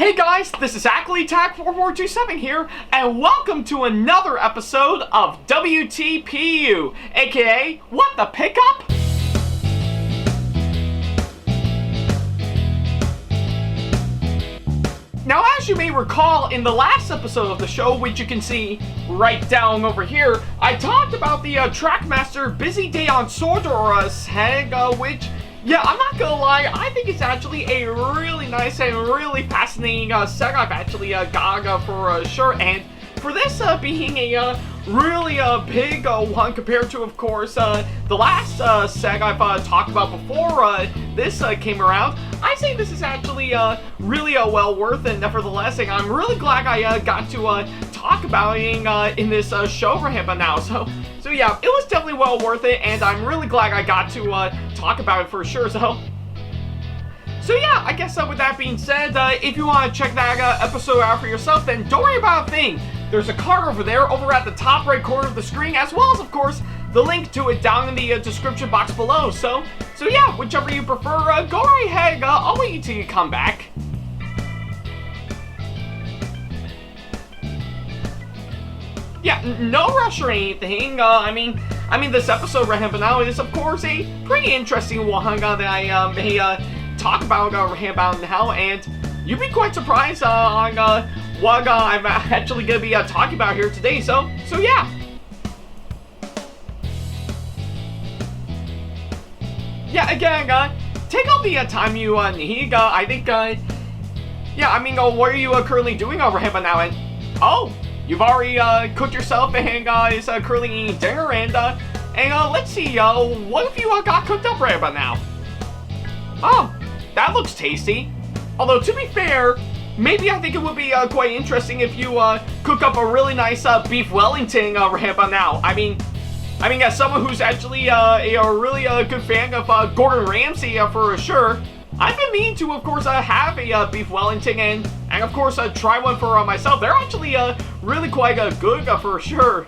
Hey guys, this is Ackleyattack4427 here, and welcome to another episode of WTPU, aka What the Pickup? Now, as you may recall, in the last episode of the show, which you can see right down over here, I talked about the Trackmaster Busy Day on Sordor Seg, which, yeah, I'm not gonna lie, I think it's actually a really nice and really fascinating seg I've actually got for sure, and for this being a really big one compared to, of course, the last seg I've talked about before this came around, I say this is actually really well worth it. Nevertheless, and I'm really glad I got to talk about it in this show for him now. So yeah, it was definitely well worth it, and I'm really glad I got to talk about it for sure. So yeah, I guess with that being said, if you want to check that episode out for yourself, then don't worry about a thing. There's a card over there, over at the top right corner of the screen, as well as, of course, the link to it down in the description box below. So yeah, whichever you prefer, go right ahead. I'll wait until you come back. Yeah, no rush or anything. I mean, this episode right here now is, of course, a pretty interesting one that I may talk about right about now, and you'd be quite surprised on what I'm actually going to be talking about here today. So yeah. Yeah, again, take all the time you need. I think, yeah, I mean, what are you currently doing over here now? And oh, you've already cooked yourself and is currently eating dinner. And let's see, what have you got cooked up right about now? Oh, that looks tasty. Although, to be fair, maybe I think it would be quite interesting if you cook up a really nice beef Wellington right about now. I mean, as someone who's actually a really good fan of Gordon Ramsay for sure, I've been meaning to, of course, have a beef Wellington and of course, try one for myself. They're actually really quite good for sure.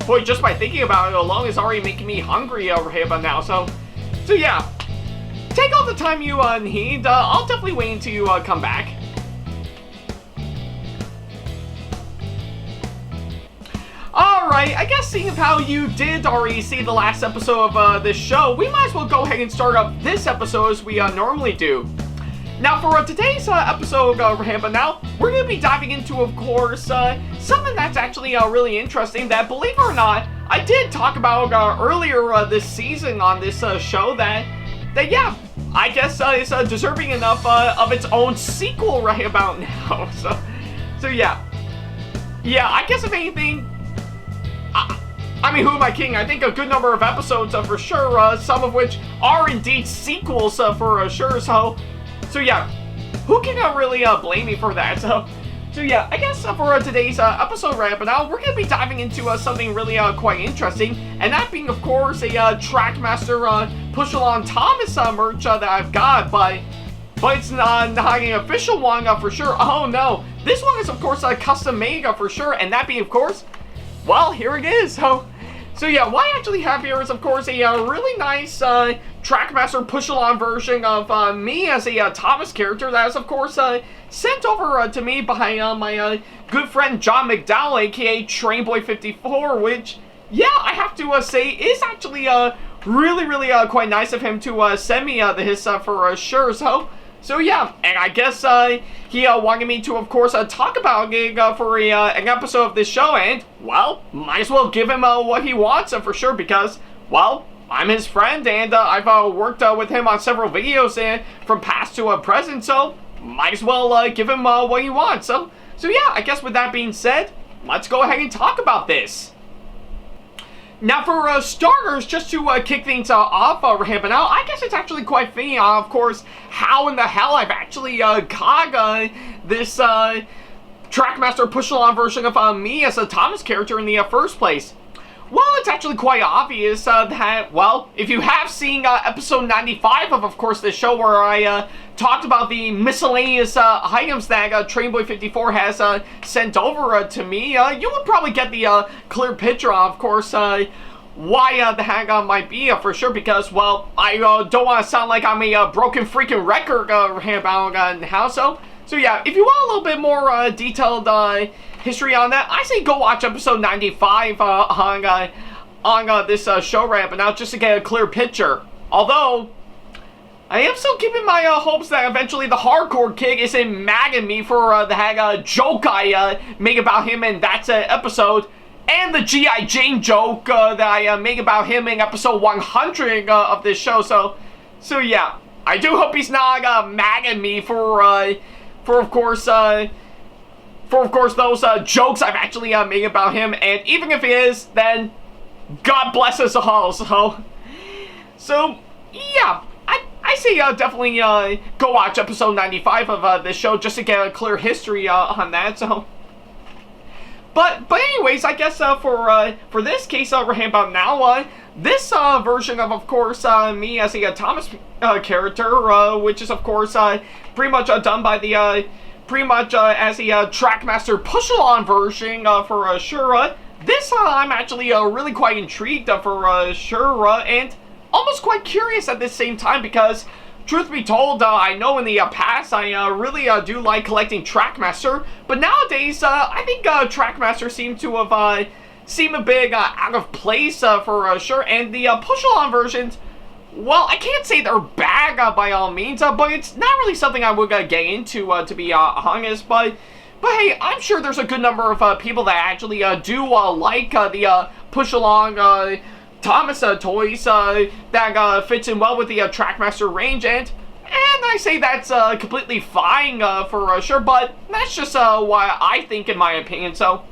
Boy, just by thinking about it alone is already making me hungry over here by now. So yeah, take all the time you need. I'll definitely wait until you come back. Alright, I guess seeing how you did already see the last episode of this show, we might as well go ahead and start up this episode as we normally do. Now, for today's episode, but now, we're going to be diving into, of course, something that's actually really interesting that, believe it or not, I did talk about earlier this season on this show that yeah, I guess is deserving enough of its own sequel right about now. So yeah. Yeah, I guess if anything, I mean, who am I kidding? I think a good number of episodes for sure, some of which are indeed sequels for sure. So yeah, who can really blame me for that? So yeah, I guess for today's episode right up now, we're going to be diving into something really quite interesting, and that being, of course, a Trackmaster Push-Along Thomas merch that I've got, but it's not an official one for sure. Oh no, this one is, of course, custom made for sure, and that being, of course, well, here it is. So yeah, what I actually have here is, of course, a really nice Trackmaster Push-Along version of me as a Thomas character that is, of course, sent over to me by my good friend Jon McDowell, aka Trainboy54, which, yeah, I have to say is actually really quite nice of him to send me this for sure. So yeah, and I guess he wanted me to, of course, talk about it for an episode of this show, and, well, might as well give him what he wants for sure, because, well, I'm his friend, and I've worked with him on several videos from past to present, so might as well give him what he wants. So yeah, I guess with that being said, let's go ahead and talk about this. Now, for starters, just to kick things off over here, but now I guess it's actually quite funny, of course, how in the hell I've actually got this Trackmaster Push-Along version of me as a Thomas character in the first place. Well, it's actually quite obvious that, well, if you have seen episode 95 of course, this show where I talked about the miscellaneous items that Trainboy54 has sent over to me, you would probably get the clear picture, of course, why the hang-on might be for sure, because, well, I don't want to sound like I'm a broken freaking record about how so. So yeah, if you want a little bit more detailed history on that, I say go watch episode 95 on this show right now, just to get a clear picture. Although, I am still keeping my hopes that eventually the hardcore kid isn't mad at me for the joke I make about him in that episode, and the G.I. Jane joke that I make about him in episode 100 of this show. So yeah, I do hope he's not mad at me for of course those jokes I've actually made about him. And even if he is, then God bless us all. So yeah. I say definitely go watch episode 95 of this show just to get a clear history on that. So, but anyways, I guess for this case right about now, this version of course me as a Thomas character, which is of course pretty much done by the as a Trackmaster Push-Along version for sure. This I'm actually really quite intrigued for sure, and almost quite curious at the same time, because truth be told, I know in the past I really do like collecting Trackmaster, but nowadays I think Trackmaster seem to have seem a bit out of place for sure. And the push-along versions, well, I can't say they're bad by all means, but it's not really something I would get into to be honest. But hey, I'm sure there's a good number of people that actually do like the push-along Thomas toys that fits in well with the Trackmaster range, and I say that's completely fine for sure, but that's just what I think in my opinion. So,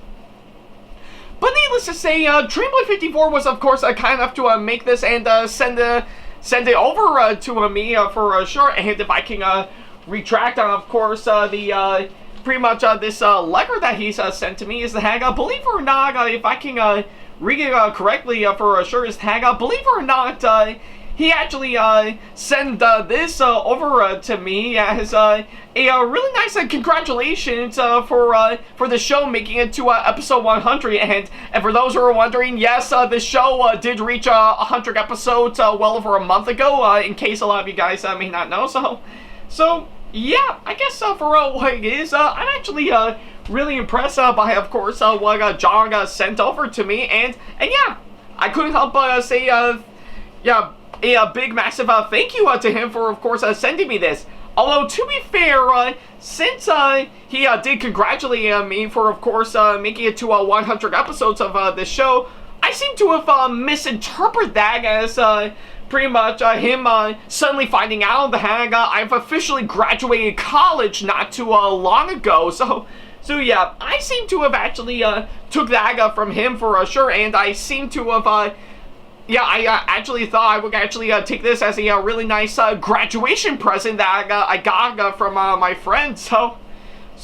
but needless to say, Trainboy54 was of course kind enough to make this and send it over to me for sure. And if I can retract on of course the pretty much this letter that he's sent to me is the believe it or not, if I can read it correctly for sure, is believe it or not, he actually sent this over to me as a really nice congratulations for the show making it to episode 100. And for those who are wondering, yes, the show did reach 100 episodes well over a month ago, in case a lot of you guys may not know. So yeah, I guess for what it is, I'm actually really impressed by, of course, what Jon sent over to me, and yeah, I couldn't help but say, yeah, a big, massive thank you to him for, of course, sending me this. Although, to be fair, since he did congratulate me for, of course, making it to 100 episodes of this show, I seem to have misinterpreted that as pretty much him suddenly finding out that I've officially graduated college not too long ago. So yeah, I seem to have actually took that from him for sure, and I seem to have yeah, I actually thought I would actually take this as a really nice graduation present that I got from my friend. So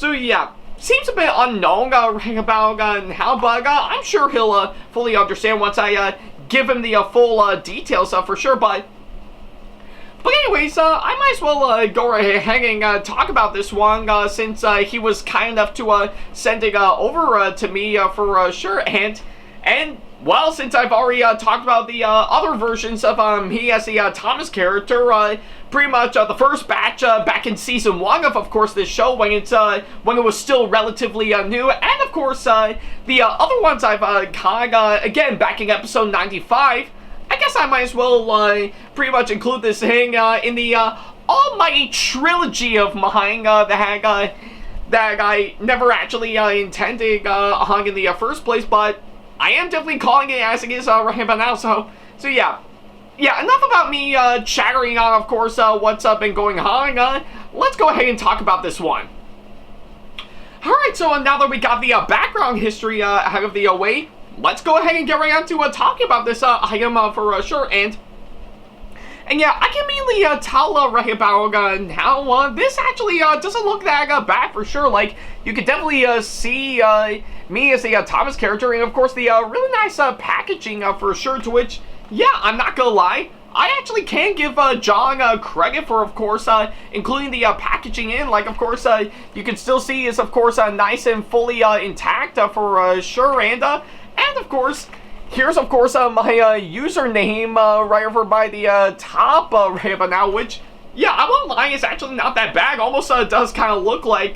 yeah, seems a bit unknown about how, but I'm sure he'll fully understand once I give him the full details for sure. But anyways, I might as well go right ahead and talk about this one, since he was kind enough to send it over to me for sure. And well, since I've already talked about the other versions of me as the Thomas character, pretty much the first batch back in season 1 of course, this show, when it was still relatively new, and of course the other ones I've again back in episode 95. I guess I might as well pretty much include this thing in the almighty trilogy of mine that I never actually intended on in the first place, but I am definitely calling it as it is right about now. So yeah, enough about me chattering on, of course, what's been going on. Let's go ahead and talk about this one. Alright, so now that we got the background history out of the way, let's go ahead and get right on to talking about this item for sure. And yeah, I can immediately tell right about how this actually doesn't look that bad for sure. Like, you could definitely see me as a Thomas character, and of course the really nice packaging for sure, to which, yeah, I'm not gonna lie, I actually can give Jon credit for, of course, including the packaging in. Like, of course, you can still see is, of course, nice and fully intact for sure. And of course, here's, of course, my username right over by the top right about now, which, yeah, I won't lie, it's actually not that bad. Almost does kind of look like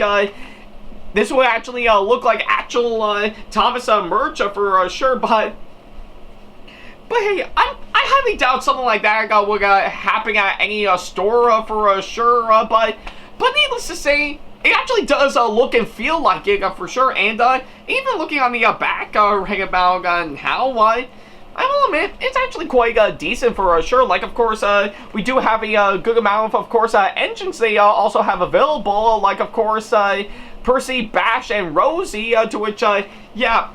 this would actually look like actual Thomas merch for sure, but hey, I highly doubt something like that would happen at any store for sure, but needless to say, it actually does look and feel like it for sure, and even looking on the back right about now, I will admit, it's actually quite decent for sure. Like, of course, we do have a good amount of course, engines they also have available, like, of course, Percy, Bash, and Rosie, to which, yeah,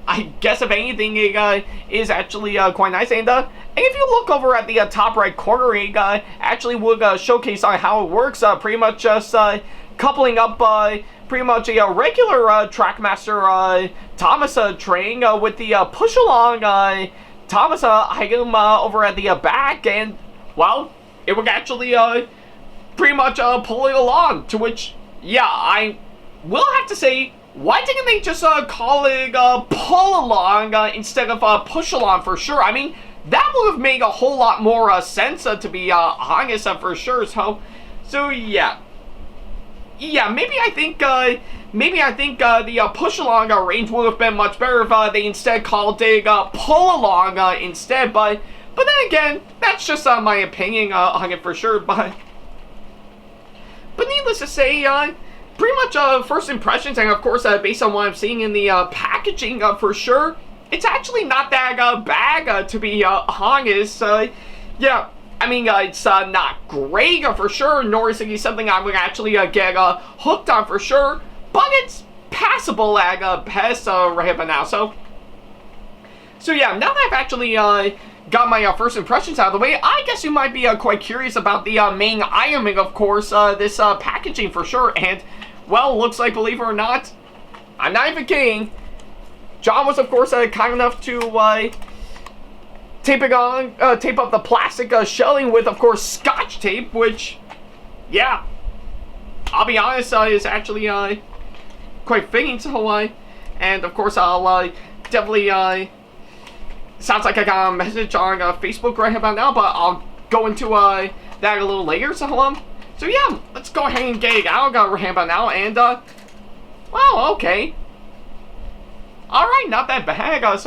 I guess if anything, it is actually quite nice. And if you look over at the top right corner, it actually would showcase on how it works. Pretty much just coupling up pretty much a regular Trackmaster Thomas train with the push-along Thomas item over at the back, and well, it would actually pretty much pull it along. To which, yeah, I will have to say, why didn't they just call it pull-along instead of push-along for sure? I mean, that would have made a whole lot more sense to be honest for sure. So yeah. Yeah, maybe I think the push-along range would have been much better if they instead called it pull-along instead. But then again, that's just my opinion on it for sure. But needless to say, pretty much first impressions, and of course based on what I'm seeing in the packaging for sure, it's actually not that bad to be honest. Yeah. I mean, it's not great for sure, nor is it something I would actually get hooked on for sure, but it's passable at best right about now. So yeah, now that I've actually got my first impressions out of the way, I guess you might be quite curious about the main item, of course, this packaging for sure. And well, looks like, believe it or not, I'm not even kidding, Jon was of course kind enough to tape up the plastic shelling with, of course, Scotch tape, which, yeah, I'll be honest, is actually quite fitting. So, and of course, I'll definitely, sounds like I got a message on Facebook right about now, but I'll go into that a little later. So yeah, let's go ahead and get it out right about now, and well, okay, all right, not that bad.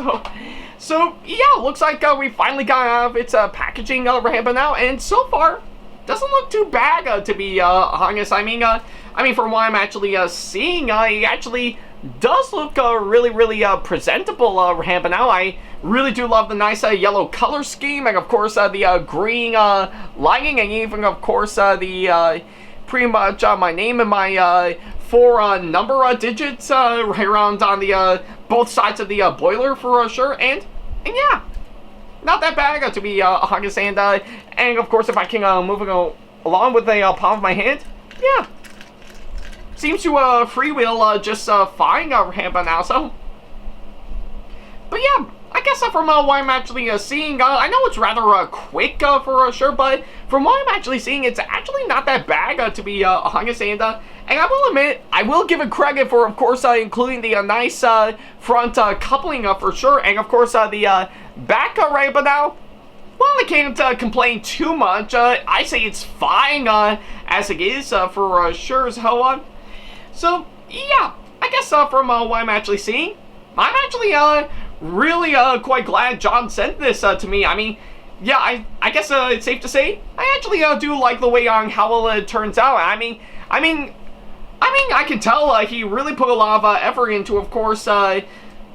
So yeah, looks like we finally got out of its packaging right about now, and so far doesn't look too bad to be honest. I mean, from what I'm actually seeing, it actually does look really presentable right about now. I really do love the nice yellow color scheme, and of course the green lighting, and even of course the pretty much my name and my 4 number digits right around on the both sides of the boiler for sure. And yeah, not that bad to be honest. And of course, if I can move it along with the palm of my hand, yeah, seems to freewheel just fine right about now. So, but yeah, I guess from what I'm actually seeing, I know it's rather quick for sure, but from what I'm actually seeing, it's actually not that bad to be honest. And I will admit, I will give it credit for, of course, including the nice front coupling for sure, and of course the back right about now. Well, I can't complain too much. I say it's fine as it is for sure. So yeah, I guess from what I'm actually seeing, I'm actually really quite glad Jon sent this to me. I mean, yeah, I guess it's safe to say I actually do like the way on how well it turns out. I mean, I can tell he really put a lot of effort into, of course,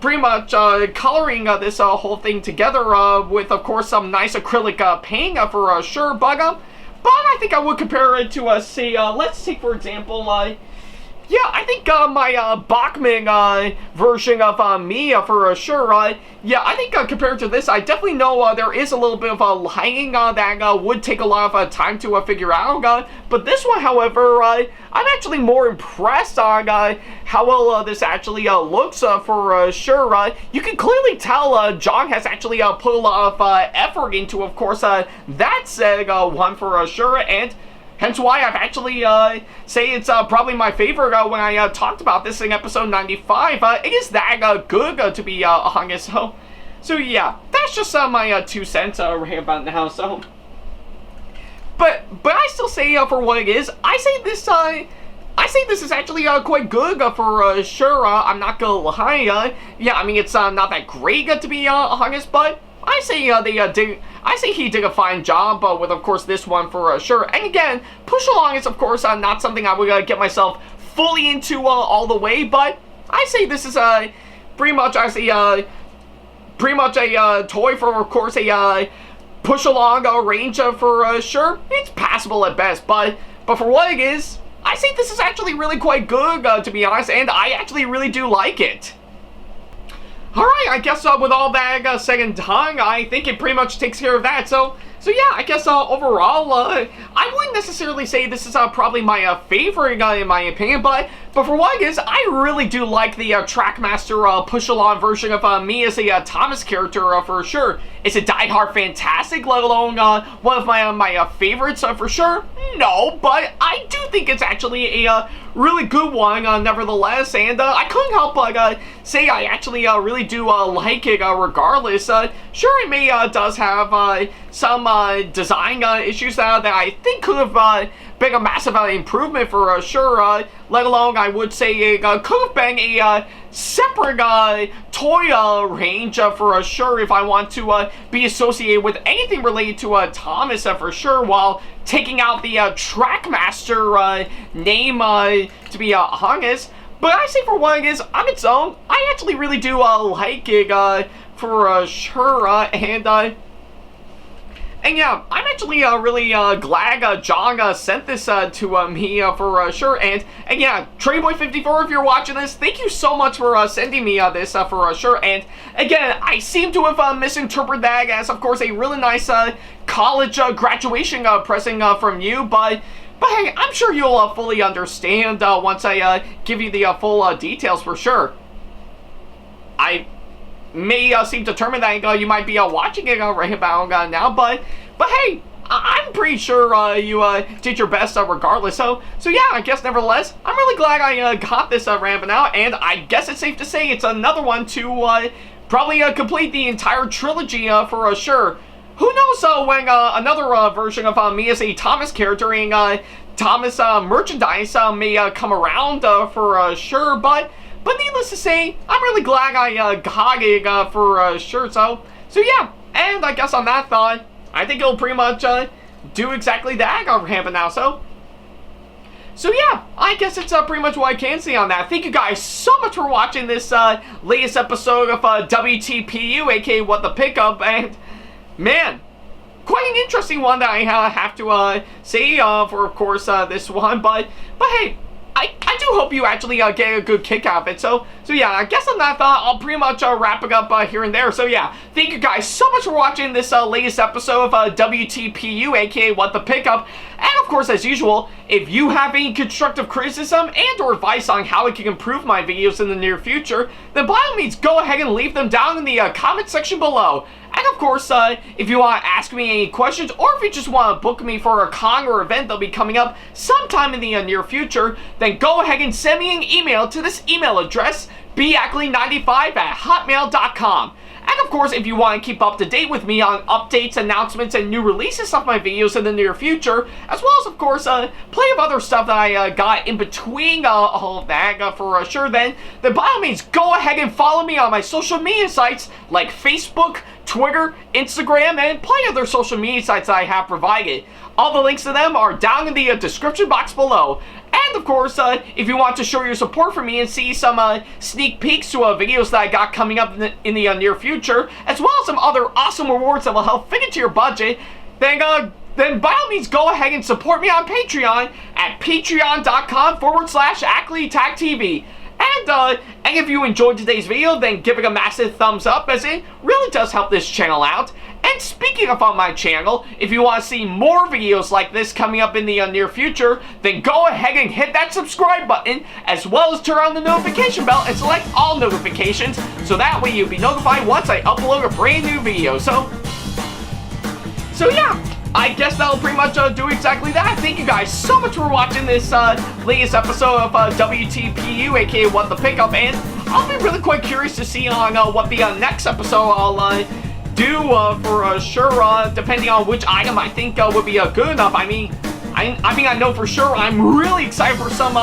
pretty much coloring this whole thing together with, of course, some nice acrylic paint for sure. But I think I would compare it to, say, let's take, for example, yeah, I think my Bachmann version of me for sure. Yeah, I think compared to this, I definitely know there is a little bit of lighting that would take a lot of time to figure out. But this one, however, I'm actually more impressed on how well this actually looks for sure. You can clearly tell Jon has actually put a lot of effort into, of course, that said one for sure, and hence why I've actually say it's probably my favorite when I talked about this in episode 95. It is that good to be honest. So yeah, that's just my 2 cents right about now. So, but I still say for what it is, I say this is actually quite good for sure. I'm not gonna lie. Yeah, I mean it's not that great to be honest, but I say he did a fine job with, of course, this one for sure. And again, Push-Along is, of course, not something I would get myself fully into all the way, but I say this is pretty much a toy for, of course, a Push-Along range for sure. It's passable at best, but for what it is, I say this is actually really quite good, to be honest, and I actually really do like it. Alright, I guess with all that said and done, I think it pretty much takes care of that. So yeah, I guess overall, I wouldn't necessarily say this is probably my favorite in my opinion, but for what it is, I really do like the Trackmaster Push-Along version of me as a Thomas character for sure. Is it die-hard fantastic, let alone one of my favorites for sure? No, but I do think it's actually a really good one nevertheless, and I couldn't help but say I actually really do like it regardless. Sure, it may does have some design issues that I think could have been a massive improvement for sure, let alone I would say it could have been a separate toy range for sure if I want to be associated with anything related to Thomas for sure, while taking out the Trackmaster name to be honest. But I say for what it is, on its own, I actually really do like it for sure, and yeah, I'm actually really glad Jon sent this to me for sure. And yeah, Trainboy54, if you're watching this, thank you so much for sending me this for sure. And again, I seem to have misinterpreted that as, of course, a really nice college graduation present from you, but hey, I'm sure you'll fully understand once I give you the full details for sure. I may seem determined that you might be watching it right about now, but hey, I'm pretty sure you did your best regardless. So yeah, I guess nevertheless, I'm really glad I got this ramping out, and I guess it's safe to say it's another one to probably complete the entire trilogy for sure. Who knows when another version of me as a Thomas character and Thomas merchandise may come around for sure, but needless to say, I'm really glad I got it for sure. So yeah, and I guess on that thought, I think it'll pretty much do exactly that ramping now. So yeah, I guess it's pretty much what I can say on that. Thank you guys so much for watching this latest episode of WTPU, aka What the Pickup, and man, quite an interesting one that I have to say for, of course, this one. But hey, I do hope you actually get a good kick out of it. So yeah, I guess on that thought, I'll pretty much wrap it up here and there. So yeah, thank you guys so much for watching this latest episode of WTPU, aka What the Pickup. And of course, as usual, if you have any constructive criticism and or advice on how I can improve my videos in the near future, then by all means, go ahead and leave them down in the comment section below. And of course, if you want to ask me any questions, or if you just want to book me for a con or event that'll be coming up sometime in the near future, then go ahead and send me an email to this email address, Ackley95@hotmail.com. And of course, if you want to keep up to date with me on updates, announcements, and new releases of my videos in the near future, as well as, of course, plenty of other stuff that I got in between all of that for sure, then by all means, go ahead and follow me on my social media sites like Facebook, Twitter, Instagram, and plenty of other social media sites that I have provided. All the links to them are down in the description box below. And of course, if you want to show your support for me and see some sneak peeks to videos that I got coming up in the near future, as well as some other awesome rewards that will help fit into your budget, then by all means go ahead and support me on Patreon at patreon.com/Ackleyattack4427TheThomasFan1 And if you enjoyed today's video, then give it a massive thumbs up, as it really does help this channel out. And speaking of on my channel, if you want to see more videos like this coming up in the near future, then go ahead and hit that subscribe button, as well as turn on the notification bell and select all notifications, so that way you'll be notified once I upload a brand new video. So yeah, I guess that'll pretty much do exactly that. Thank you guys so much for watching this latest episode of WTPU, aka What the Pickup, and I'll be really quite curious to see on what the next episode I'll do for sure, depending on which item I think would be good enough. I mean, I know for sure I'm really excited for some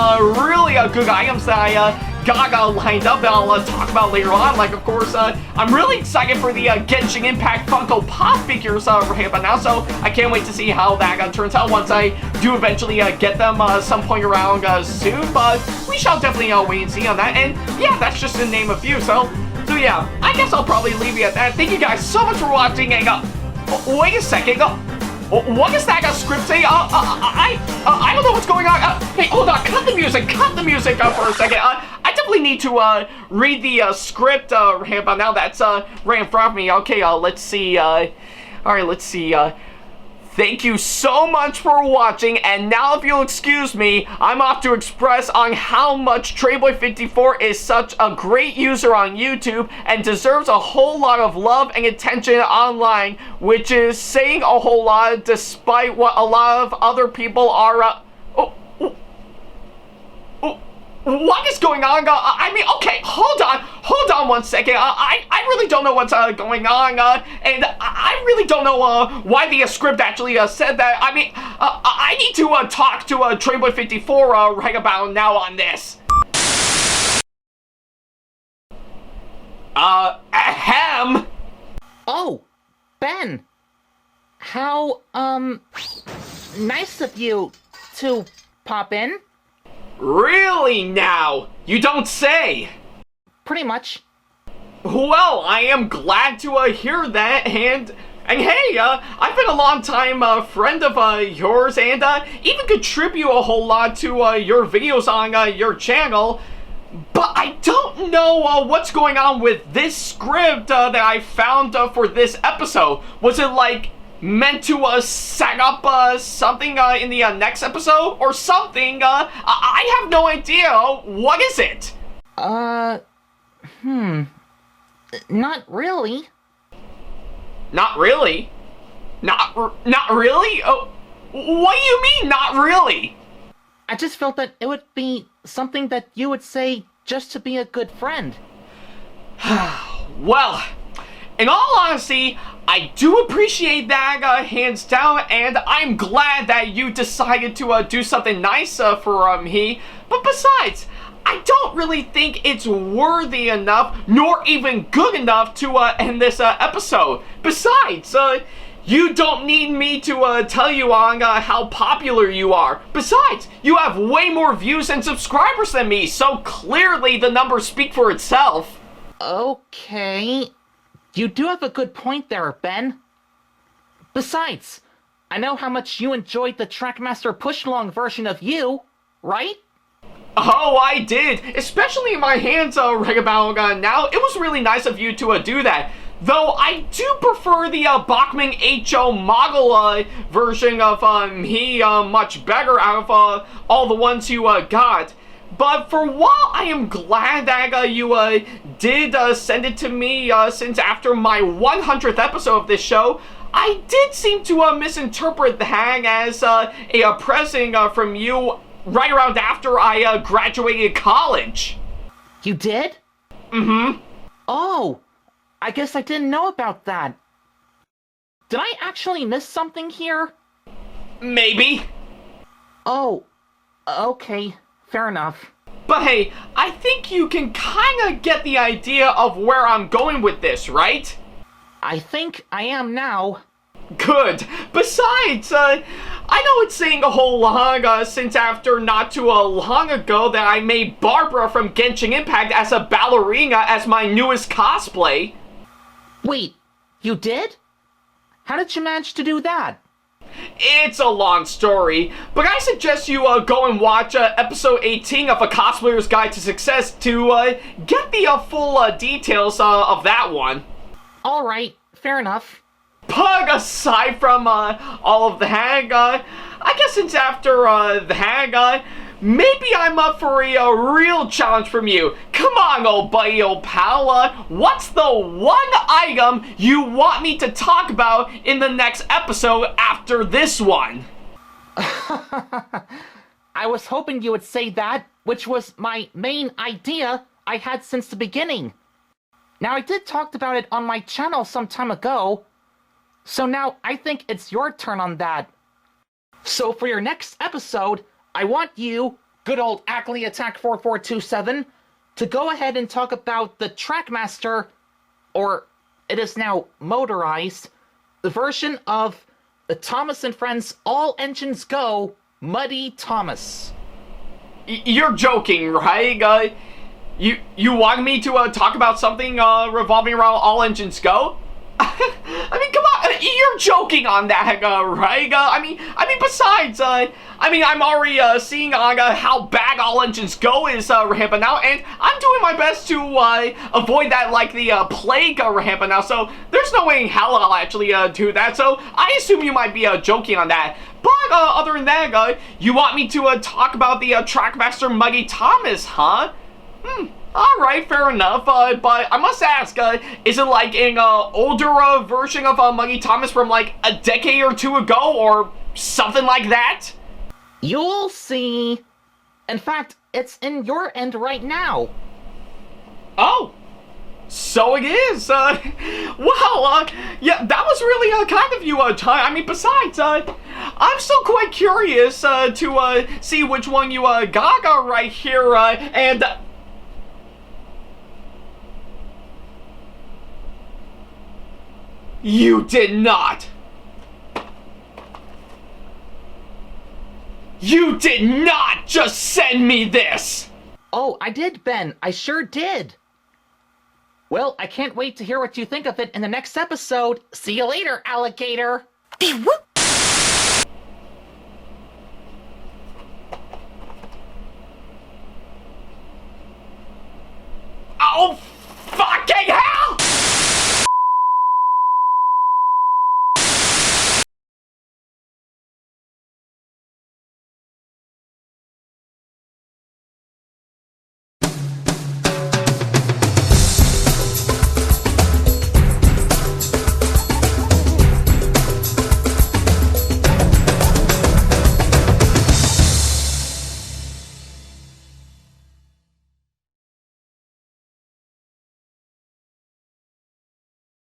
really good items that I got lined up that I'll talk about later on. Like, of course, I'm really excited for the Genshin Impact Funko Pop figures right about now, so I can't wait to see how that turns out once I do eventually get them some point around soon. But we shall definitely wait and see on that. And yeah, that's just to name a few. So yeah, I guess I'll probably leave you at that. Thank you guys so much for watching. And wait a second. What is that script say? I don't know what's going on. Hey, hold on. Cut the music for a second. I definitely need to read the script right about now. That's right in front of me. Okay, let's see. All right, let's see. Thank you so much for watching, and now if you'll excuse me, I'm off to express on how much Trainboy54 is such a great user on YouTube and deserves a whole lot of love and attention online, which is saying a whole lot despite what a lot of other people are, what is going on? I mean, okay, hold on one second. I really don't know what's going on, and I really don't know why the script actually said that. I mean, I need to talk to Trainboy54 right about now on this. Ahem. Oh, Ben. How, nice of you to pop in. Really now? You don't say. Pretty much. Well, I am glad to hear that, and hey, I've been a long time friend of yours, and even contribute a whole lot to your videos on your channel. But I don't know what's going on with this script that I found for this episode. Was it like meant to set up something in the next episode or something? I have no idea. What is it? Not really. Not really? Not really? Oh, what do you mean, not really? I just felt that it would be something that you would say just to be a good friend. Well, in all honesty, I do appreciate that, hands down, and I'm glad that you decided to do something nice for me. But besides, I don't really think it's worthy enough, nor even good enough to end this episode. Besides, you don't need me to tell you on how popular you are. Besides, you have way more views and subscribers than me, so clearly the numbers speak for itself. Okay. You do have a good point there, Ben. Besides, I know how much you enjoyed the Trackmaster Push-Along version of you, right? Oh, I did. Especially in my hands right about now. It was really nice of you to do that. Though I do prefer the Bachman H.O. Moggle version of me much better out of all the ones you got. But for while I am glad that you did send it to me since after my 100th episode of this show, I did seem to misinterpret that as a present from you right around after I graduated college. You did? Mm-hmm. Oh, I guess I didn't know about that. Did I actually miss something here? Maybe. Oh, okay. Fair enough. But hey, I think you can kinda get the idea of where I'm going with this, right? I think I am now. Good. Besides, I know it's saying a whole lot since after not too long ago that I made Barbara from Genshin Impact as a ballerina as my newest cosplay. Wait, you did? How did you manage to do that? It's a long story, but I suggest you go and watch episode 18 of A Cosplayer's Guide to Success to get the full details of that one. Alright, fair enough. But aside from all of the hag, I guess since after the hag, maybe I'm up for a real challenge from you. Come on, old buddy, old pal. What's the one item you want me to talk about in the next episode after this one? I was hoping you would say that, which was my main idea I had since the beginning. Now, I did talk about it on my channel some time ago, so now I think it's your turn on that. So for your next episode, I want you, good old Ackleyattack4427, to go ahead and talk about the Trackmaster, or it is now motorized, the version of the Thomas and Friends All Engines Go Muddy Thomas. You're joking, right? You want me to talk about something revolving around All Engines Go? I mean, come on, you're joking on that, right? I mean, besides, I'm already seeing how bad All Engines Go is rampant now, and I'm doing my best to avoid that like the plague rampant now. So there's no way in hell I'll actually do that. So I assume you might be joking on that. But other than that, you want me to talk about the Trackmaster Muddy Thomas, huh? Alright, fair enough, but I must ask, is it like an older version of Muggy Thomas from like a decade or two ago, or something like that? You'll see. In fact, it's in your end right now. Oh, so it is. Well, yeah, that was really kind of you, Ty. I mean, besides, I'm still quite curious to see which one you got right here, and... You did not! You did not just send me this! Oh, I did, Ben. I sure did. Well, I can't wait to hear what you think of it in the next episode. See you later, alligator. Whoop!